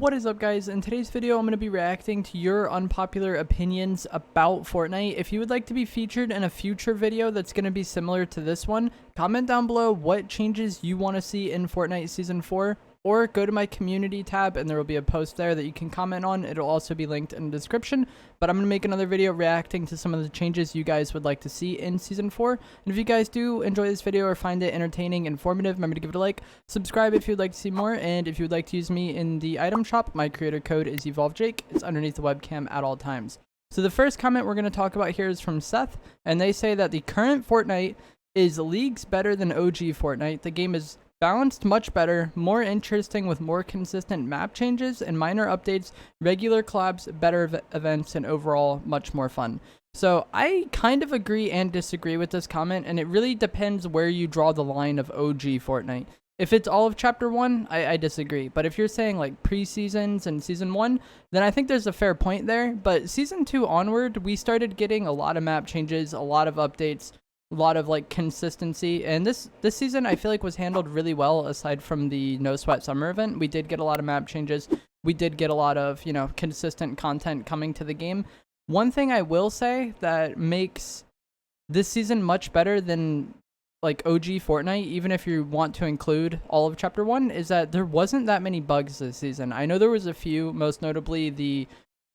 What is up, guys? In today's video, I'm going to be reacting to your unpopular opinions about Fortnite. If you would like to be featured in a future video that's going to be similar to this one, comment down below what changes you want to see in Fortnite Season 4, or go to my community tab and there will be a post there that you can comment on. It'll also be linked in the description, but I'm going to make another video reacting to some of the changes you guys would like to see in Season 4. And if you guys do enjoy this video or find it entertaining, informative, remember to give it a like, subscribe if you'd like to see more, and if you would like to use me in the item shop, my creator code is EvolveJake. It's underneath the webcam at all times. So the first comment we're going to talk about here is from Seth, and they say that the current Fortnite is leagues better than OG Fortnite. The game is balanced much better, more interesting with more consistent map changes and minor updates, regular collabs, better events, and overall much more fun. So I kind of agree and disagree with this comment, and it really depends where you draw the line of OG Fortnite. If it's all of Chapter 1, I disagree. But if you're saying like pre-seasons and Season 1, then I think there's a fair point there. But Season 2 onward, we started getting a lot of map changes, a lot of updates, a lot of like consistency, and this season I feel like was handled really well. Aside from the No Sweat Summer event, we did get a lot of map changes, we did get a lot of, you know, consistent content coming to the game. One thing I will say that makes this season much better than like OG Fortnite, even if you want to include all of Chapter 1, is that there wasn't that many bugs this season. I know there was a few, most notably the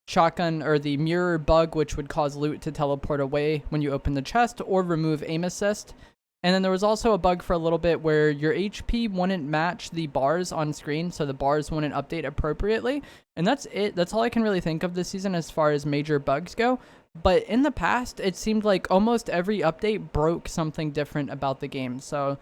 shotgun or the mirror bug, which would cause loot to teleport away when you open the chest or remove aim assist. And then there was also a bug for a little bit where your HP wouldn't match the bars on screen, so the bars wouldn't update appropriately. And that's it. That's all I can really think of this season as far as major bugs go. But in the past, it seemed like almost every update broke something different about the game. So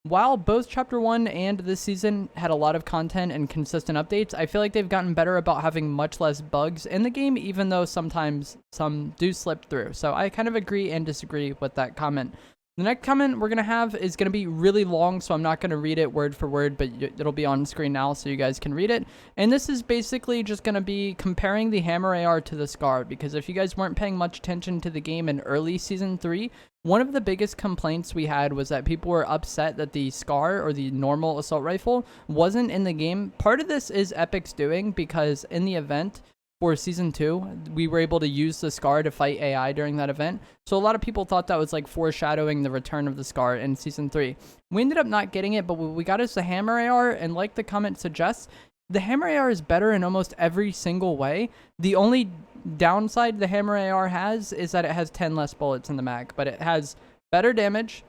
while both Chapter 1 and this season had a lot of content and consistent updates, I feel like they've gotten better about having much less bugs in the game, even though sometimes some do slip through. So I kind of agree and disagree with that comment. The next comment we're going to have is going to be really long, so I'm not going to read it word for word, but it'll be on screen now so you guys can read it. And this is basically just going to be comparing the Hammer AR to the Scar, because if you guys weren't paying much attention to the game in early Season 3, one of the biggest complaints we had was that people were upset that the Scar, or the normal assault rifle, wasn't in the game. Part of this is Epic's doing, because in the event for Season 2, we were able to use the Scar to fight AI during that event. So a lot of people thought that was like foreshadowing the return of the Scar in Season 3. We ended up not getting it, but what we got is the Hammer AR, and like the comment suggests, the Hammer AR is better in almost every single way. The only downside the Hammer AR has is that it has 10 less bullets in the mag, but it has better damage,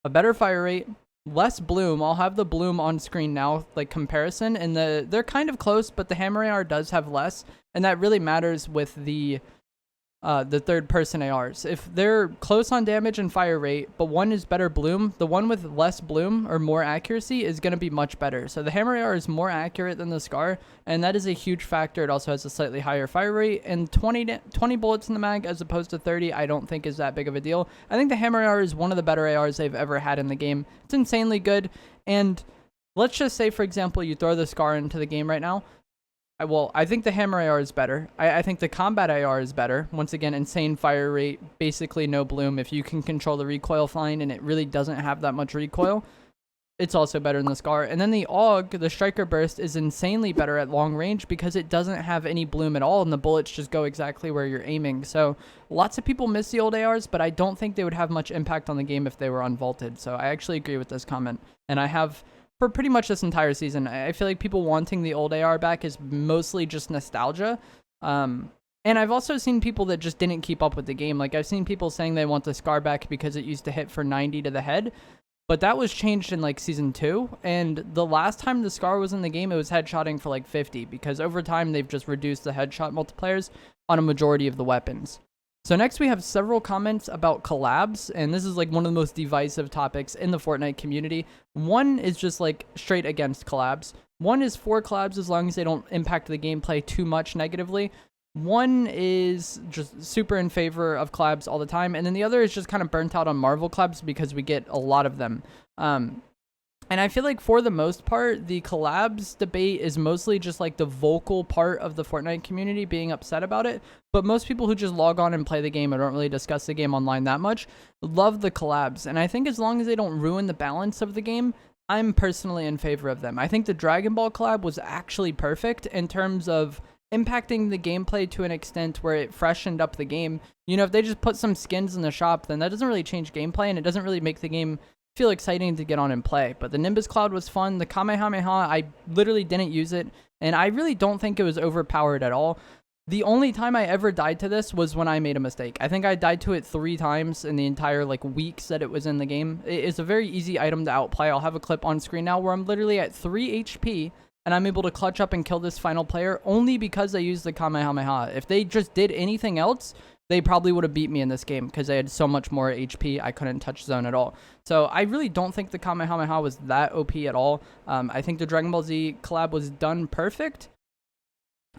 a better fire rate, less bloom. I'll have the bloom on screen now, like comparison, and they're kind of close, but the Hammer AR does have less, and that really matters with the third person ARs. If they're close on damage and fire rate, but one is better bloom, the one with less bloom or more accuracy is going to be much better. So the Hammer AR is more accurate than the Scar, and that is a huge factor. It also has a slightly higher fire rate, and 20 bullets in the mag as opposed to 30 I don't think is that big of a deal. I think the Hammer AR is one of the better ARs they've ever had in the game. It's insanely good, and let's just say, for example, you throw the Scar into the game right now. I think the Hammer AR is better. I think the Combat AR is better. Once again, insane fire rate, basically no bloom. If you can control the recoil fine, and it really doesn't have that much recoil, it's also better than the Scar. And then the AUG, the Striker Burst, is insanely better at long range because it doesn't have any bloom at all, and the bullets just go exactly where you're aiming. So lots of people miss the old ARs, but I don't think they would have much impact on the game if they were unvaulted. So I actually agree with this comment, and I have for pretty much this entire season. I feel like people wanting the old AR back is mostly just nostalgia. And I've also seen people that just didn't keep up with the game. Like, I've seen people saying they want the Scar back because it used to hit for 90 to the head, but that was changed in like Season 2. And the last time the Scar was in the game, it was headshotting for like 50, because over time they've just reduced the headshot multipliers on a majority of the weapons. So next we have several comments about collabs, and this is like one of the most divisive topics in the Fortnite community. One is just like straight against collabs. One is for collabs as long as they don't impact the gameplay too much negatively. One is just super in favor of collabs all the time, and then the other is just kind of burnt out on Marvel collabs because we get a lot of them. And I feel like for the most part, the collabs debate is mostly just like the vocal part of the Fortnite community being upset about it. But most people who just log on and play the game or don't really discuss the game online that much love the collabs. And I think as long as they don't ruin the balance of the game, I'm personally in favor of them. I think the Dragon Ball collab was actually perfect in terms of impacting the gameplay to an extent where it freshened up the game. You know, if they just put some skins in the shop, then that doesn't really change gameplay, and it doesn't really make the game feel exciting to get on and play. But the Nimbus Cloud was fun. The Kamehameha, I literally didn't use it, and I really don't think it was overpowered at all. The only time I ever died to this was when I made a mistake. I think I died to it 3 times in the entire weeks that it was in the game. It is a very easy item to outplay. I'll have a clip on screen now where I'm literally at 3 HP and I'm able to clutch up and kill this final player only because I used the Kamehameha. If they just did anything else, they probably would have beat me in this game because they had so much more HP. I couldn't touch zone at all. So I really don't think the Kamehameha was that OP at all. I think the Dragon Ball Z collab was done perfect.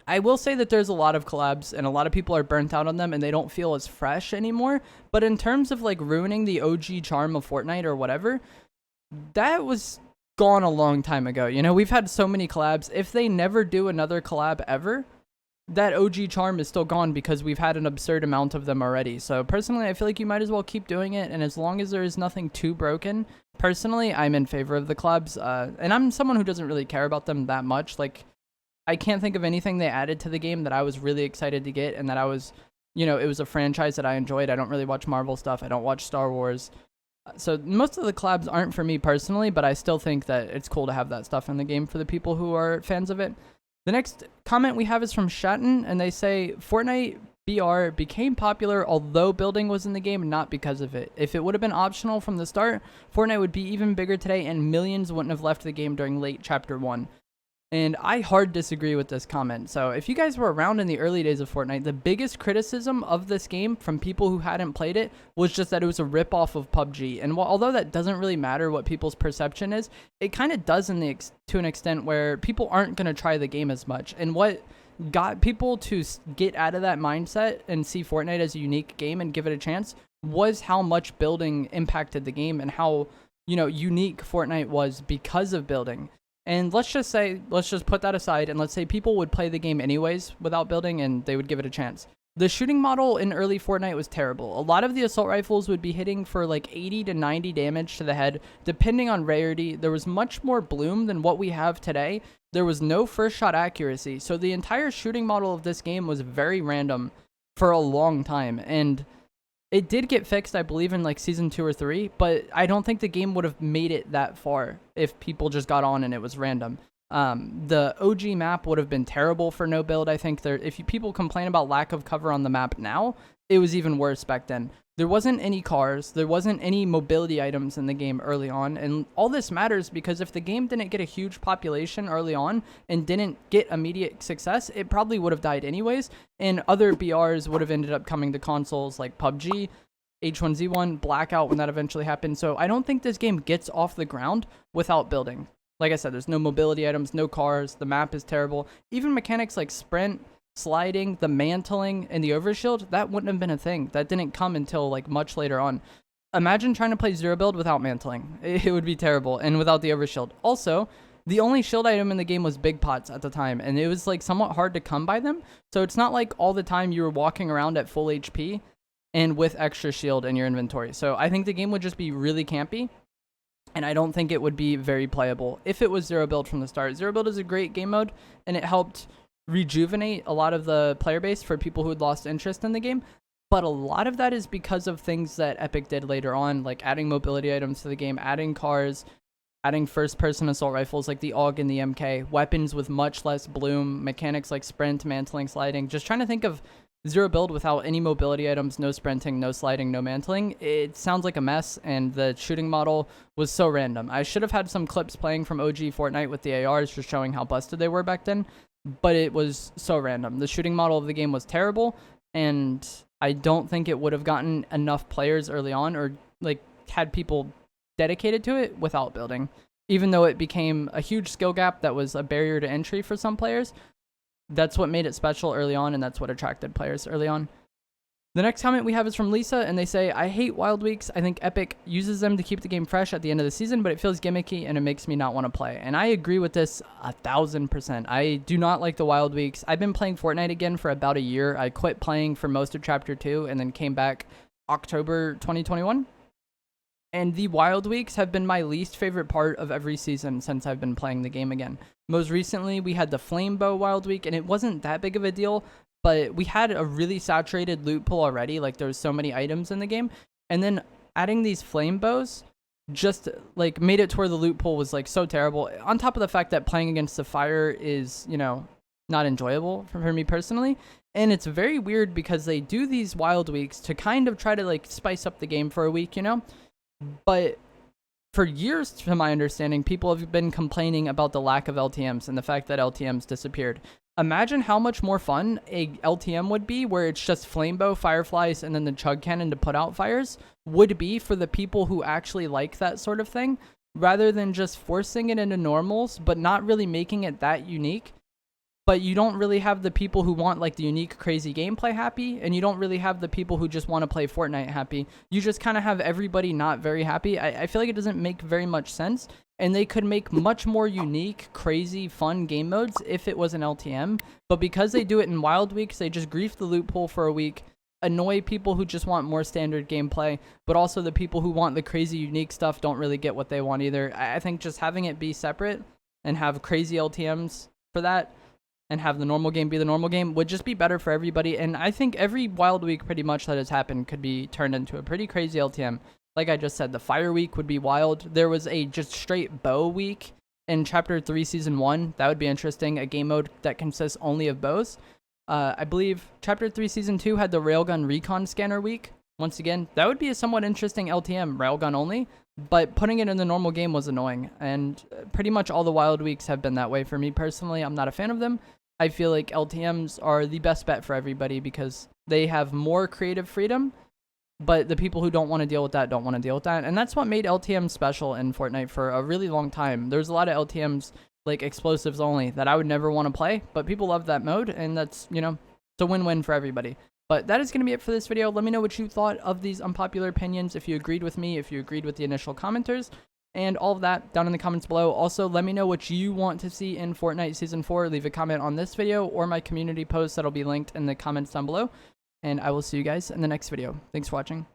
I will say that there's a lot of collabs and a lot of people are burnt out on them and they don't feel as fresh anymore. But in terms of ruining the OG charm of Fortnite or whatever, that was gone a long time ago. You know, we've had so many collabs. If they never do another collab ever, that OG charm is still gone because we've had an absurd amount of them already. So personally, I feel like you might as well keep doing it. And as long as there is nothing too broken, personally, I'm in favor of the collabs. And I'm someone who doesn't really care about them that much. I can't think of anything they added to the game that I was really excited to get and that I was, you know, it was a franchise that I enjoyed. I don't really watch Marvel stuff. I don't watch Star Wars. So most of the collabs aren't for me personally, but I still think that it's cool to have that stuff in the game for the people who are fans of it. The next comment we have is from Shatton, and they say, Fortnite BR became popular although building was in the game, not because of it. If it would have been optional from the start, Fortnite would be even bigger today and millions wouldn't have left the game during late Chapter 1. And I hard disagree with this comment. So if you guys were around in the early days of Fortnite, the biggest criticism of this game from people who hadn't played it was just that it was a ripoff of PUBG. And although that doesn't really matter what people's perception is, it kind of does to an extent where people aren't going to try the game as much. And what got people to get out of that mindset and see Fortnite as a unique game and give it a chance was how much building impacted the game and how, you know, unique Fortnite was because of building. And let's just put that aside, and let's say people would play the game anyways without building, and they would give it a chance. The shooting model in early Fortnite was terrible. A lot of the assault rifles would be hitting for 80 to 90 damage to the head, depending on rarity. There was much more bloom than what we have today. There was no first shot accuracy, so the entire shooting model of this game was very random for a long time, and it did get fixed, I believe, in season 2 or 3, but I don't think the game would have made it that far if people just got on and it was random. The OG map would have been terrible for no build. I think people complain about lack of cover on the map now, it was even worse back then. There wasn't any cars, there wasn't any mobility items in the game early on, and all this matters because if the game didn't get a huge population early on and didn't get immediate success, it probably would have died anyways, and other BRs would have ended up coming to consoles like PUBG, H1Z1, Blackout when that eventually happened. So I don't think this game gets off the ground without building. Like I said, there's no mobility items, no cars, the map is terrible. Even mechanics like sprint, sliding, the mantling, and the overshield, that wouldn't have been a thing. That didn't come until much later on. Imagine trying to play zero build without mantling. It would be terrible, and without the overshield. Also, the only shield item in the game was big pots at the time, and it was somewhat hard to come by them. So it's not like all the time you were walking around at full HP and with extra shield in your inventory. So I think the game would just be really campy, and I don't think it would be very playable if it was zero build from the start. Zero build is a great game mode, and it helped rejuvenate a lot of the player base for people who had lost interest in the game, but a lot of that is because of things that Epic did later on, like adding mobility items to the game, adding cars, adding first-person assault rifles like the AUG and the MK, weapons with much less bloom, mechanics like sprint, mantling, sliding. Just trying to think of zero build without any mobility items, no sprinting, no sliding, no mantling. It sounds like a mess, and the shooting model was so random. I should have had some clips playing from OG Fortnite with the ARs just showing how busted they were back then, but it was so random. The shooting model of the game was terrible, and I don't think it would have gotten enough players early on or had people dedicated to it without building. Even though it became a huge skill gap that was a barrier to entry for some players, that's what made it special early on, and that's what attracted players early on. The next comment we have is from Lisa, and they say, I hate Wild Weeks. I think Epic uses them to keep the game fresh at the end of the season, but it feels gimmicky and it makes me not want to play. And I agree with this 1,000%. I do not like the Wild Weeks. I've been playing Fortnite again for about a year. I quit playing for most of Chapter 2 and then came back October 2021. And the wild weeks have been my least favorite part of every season since I've been playing the game again. Most recently, we had the flame bow wild week, and it wasn't that big of a deal, but we had a really saturated loot pool already. Like, there was so many items in the game. And then adding these flame bows just like made it to where the loot pool was like so terrible. On top of the fact that playing against the fire is, you know, not enjoyable for me personally. And it's very weird because they do these wild weeks to kind of try to like spice up the game for a week, you know? But for years, to my understanding, people have been complaining about the lack of LTMs and the fact that LTMs disappeared. Imagine how much more fun a LTM would be where it's just flamebow, fireflies, and then the chug cannon to put out fires would be for the people who actually like that sort of thing, rather than just forcing it into normals, but not really making it that unique. But you don't really have the people who want like the unique, crazy gameplay happy, and you don't really have the people who just want to play Fortnite happy. You just kind of have everybody not very happy. I feel like it doesn't make very much sense, and they could make much more unique, crazy, fun game modes if it was an LTM. But because they do it in wild weeks, they just grief the loot pool for a week, annoy people who just want more standard gameplay, but also the people who want the crazy, unique stuff don't really get what they want either. I think just having it be separate and have crazy LTMs for that, and have the normal game be the normal game would just be better for everybody. And I think every wild week pretty much that has happened could be turned into a pretty crazy LTM. Like I just said, the fire week would be wild. There was a just straight bow week in Chapter 3 Season 1. That would be interesting. A game mode that consists only of bows. I believe Chapter 3 Season 2 had the Railgun Recon Scanner week. Once again, that would be a somewhat interesting LTM, Railgun only. But putting it in the normal game was annoying. And pretty much all the wild weeks have been that way for me personally. I'm not a fan of them. I feel like LTMs are the best bet for everybody because they have more creative freedom, but the people who don't want to deal with that don't want to deal with that. And that's what made LTMs special in Fortnite for a really long time. There's a lot of LTMs, like explosives only, that I would never want to play, but people love that mode, and that's, you know, it's a win-win for everybody. But that is going to be it for this video. Let me know what you thought of these unpopular opinions, if you agreed with me, if you agreed with the initial commenters, and all of that down in the comments below. Also, let me know what you want to see in Fortnite Season 4. Leave a comment on this video or my community post that'll be linked in the comments down below. And I will see you guys in the next video. Thanks for watching.